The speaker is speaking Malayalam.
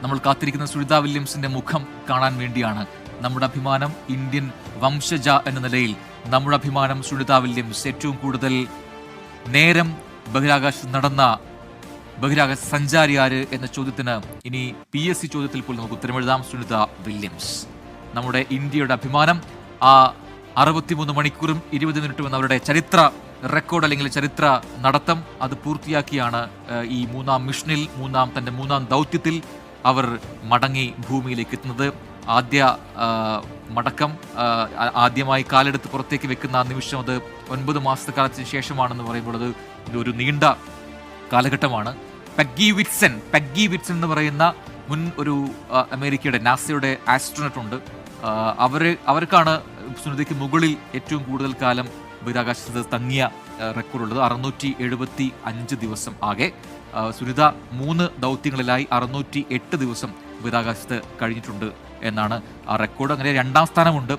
നമ്മൾ കാത്തിരിക്കുന്ന സുനിത വില്യംസിന്റെ മുഖം കാണാൻ വേണ്ടിയാണ്. നമ്മുടെ അഭിമാനം ഇന്ത്യൻ വംശജ എന്ന നിലയിൽ നമ്മുടെ അഭിമാനം സുനിത വില്യംസ്. ഏറ്റവും കൂടുതൽ നേരം ബഹിരാകാശത്ത് നടന്ന ബഹിരാകാശ സഞ്ചാരി ആര് എന്ന ചോദ്യത്തിന് ഇനി PSC ചോദ്യത്തിൽ പോലും നമുക്ക് ഉത്തരമെഴുതാം. സുനിത വില്യംസ് നമ്മുടെ ഇന്ത്യയുടെ അഭിമാനം. ആ 63 മണിക്കൂറും 20 മിനിറ്റും എന്ന അവരുടെ ചരിത്ര റെക്കോർഡ് അല്ലെങ്കിൽ ചരിത്ര നടത്തം അത് പൂർത്തിയാക്കിയാണ് ഈ തന്റെ മൂന്നാം ദൗത്യത്തിൽ അവർ മടങ്ങി ഭൂമിയിലേക്ക് എത്തുന്നത്. ആദ്യ മടക്കം ആദ്യമായി കാലെടുത്ത് പുറത്തേക്ക് വെക്കുന്ന ആ നിമിഷം അത് 9 മാസത്തെ കാലത്തിന് ശേഷമാണെന്ന് പറയുമ്പോൾ അത് ഒരു നീണ്ട കാലഘട്ടമാണ്. പെഗ്ഗി വിറ്റ്സൺ എന്ന് പറയുന്ന മുൻ ഒരു അമേരിക്കയുടെ നാസയുടെ ആസ്ട്രോനറ്റ് ഉണ്ട്. അവർക്കാണ് സുനിതയ്ക്ക് മുകളിൽ ഏറ്റവും കൂടുതൽ കാലം ബഹിരാകാശത്ത് തങ്ങിയ റെക്കോർഡുള്ളത്. 675 ദിവസം ആകെ. സുനിത 3 ദൗത്യങ്ങളിലായി 608 ദിവസം ബഹിരാകാശത്ത് കഴിഞ്ഞിട്ടുണ്ട് എന്നാണ് ആ റെക്കോർഡ്. അങ്ങനെ 2ാം സ്ഥാനമുണ്ട്.